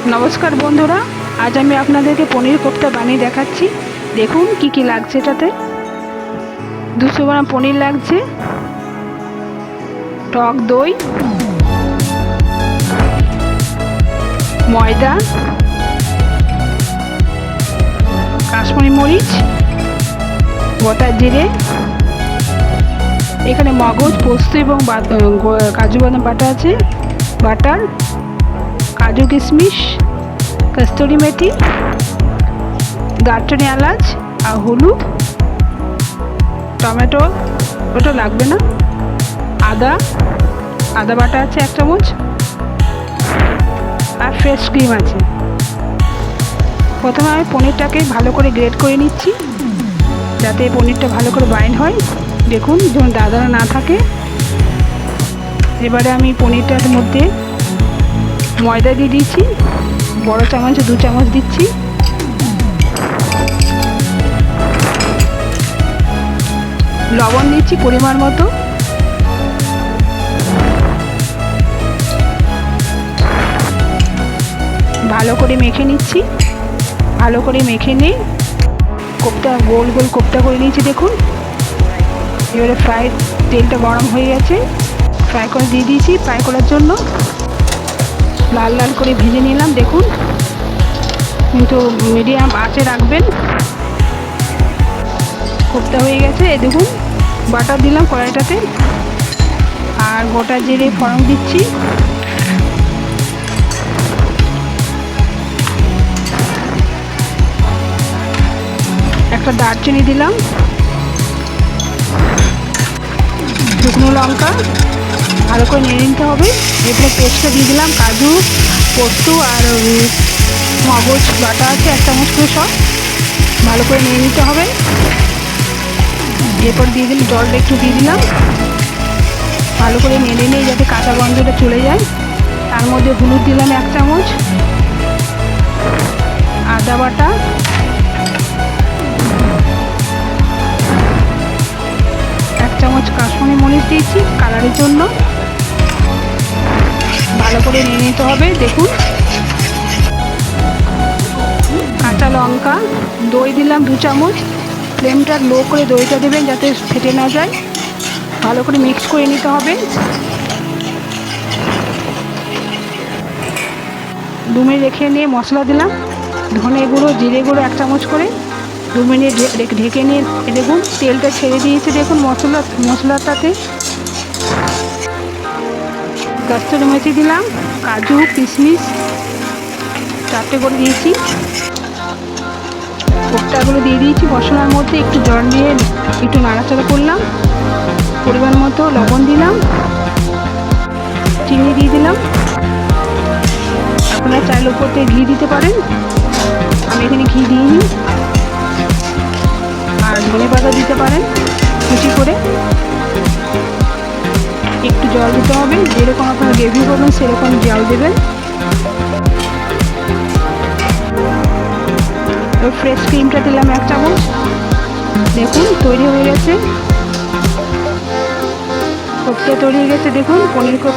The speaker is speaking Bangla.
নমস্কার বন্ধুরা, আজ আমি আপনাদেরকে পনির কোফতা বানিয়ে দেখাচ্ছি। দেখুন কি কি লাগছে। এটাতে 200 গ্রাম পনির লাগছে, টক দই, ময়দা, কাশ্মীরি মরিচ, গোটা জিরে, এখানে মগজ, পোস্ত এবং কাজু বাদাম বাটা আছে, বাটার, কাজু কিশমিশ, কস্তুরি মেথি, দারচিনি, এলাচ আর হলুদ, টমেটো ওটা লাগবে না, আদা বাটা আছে 1 চামচ, আর ফ্রেশ ক্রিম আছে। প্রথমে আমি পনিরটাকে ভালো করে গ্রেট করে নিচ্ছি, যাতে পনিরটা ভালো করে বাইন্ড হয়। দেখুন যেন দানা না থাকে। এবারে আমি পনিরটার মধ্যে ময়দা দিয়ে দিচ্ছি, বড় চামচে 2 চামচ দিচ্ছি। লবণ দিচ্ছি পরিমাণ মতো। ভালো করে মেখে নিচ্ছি। ভালো করে মেখে নিয়ে কোফতা গোল গোল কোফতা করে নিয়েছি। দেখুন এবারে তেলটা গরম হয়ে গেছে, ফ্রাই করে দিয়ে দিয়েছি। ফ্রাই করার জন্য লাল লাল করে ভেজে নিলাম। দেখুন, কিন্তু মিডিয়াম আঁচে রাখবেন। কোফতা হয়ে গেছে। দেখুন বাটার দিলাম কড়াইটাতে, আর গোটা জিরে ফোড়ন দিচ্ছি। একটা দারচিনি দিলাম, শুকনো লঙ্কা, ভালো করে নিয়ে নিতে হবে। এরপরে পেস্টটা দিয়ে দিলাম, কাজু, পোস্ত আর মগজ বাটা আছে 1 চামচ করে, সব ভালো করে নিয়ে নিতে হবে। এরপর দিয়ে দিলাম জলটা একটু দিয়ে দিলাম, ভালো করে নেড়ে নিয়ে যাতে কাঁচা গন্ধটা চলে যায়। তার মধ্যে হলুদ দিলাম 1 চামচ, আদা বাটা, কাশ্মীরি মরিচ দিয়েছি কালারের জন্য। ভালো করে নিয়ে নিতে হবে। দেখুন কাঁচা লঙ্কা, দই দিলাম 2 চামচ। ফ্লেমটা লো করে দইটা দেবেন যাতে ফেটে না যায়। ভালো করে মিক্স করে নিতে হবে। 2 মিনিট রেখে নিয়ে মশলা দিলাম, ধনে গুঁড়ো, জিরে গুঁড়ো 1 চামচ করে। 2 মিনিট ঢেকে নিয়ে দেখুন তেলটা ছেড়ে দিয়েছে। দেখুন মশলাটাতে কস্তুরি মেথি দিলাম, কাজু কিশমিশ 4টে করে দিয়েছি। কোফতাগুলো দিয়ে দিয়েছি মশলার মধ্যে। একটু জল দিয়ে একটু নাড়াচাড়া করলাম। পরিমাণ মতো লবণ দিলাম, চিনি দিয়ে দিলাম। আপনারা চাইলে উপর থেকে ঘি দিতে পারেন, আমি এখানে ঘি দিইনি। আর ধনে পাতা দিতে পারেন কুচি করে। একটু জল দিতে হবে, যেরকম আপনারা গ্রেভি করবেন সেরকম জল দেবেন। ফ্রেশ ক্রিমটা দিলাম 1 চামচ। দেখুন তৈরি হয়ে গেছে, কোফতা তৈরি হয়ে গেছে। দেখুন পনির কোফতা।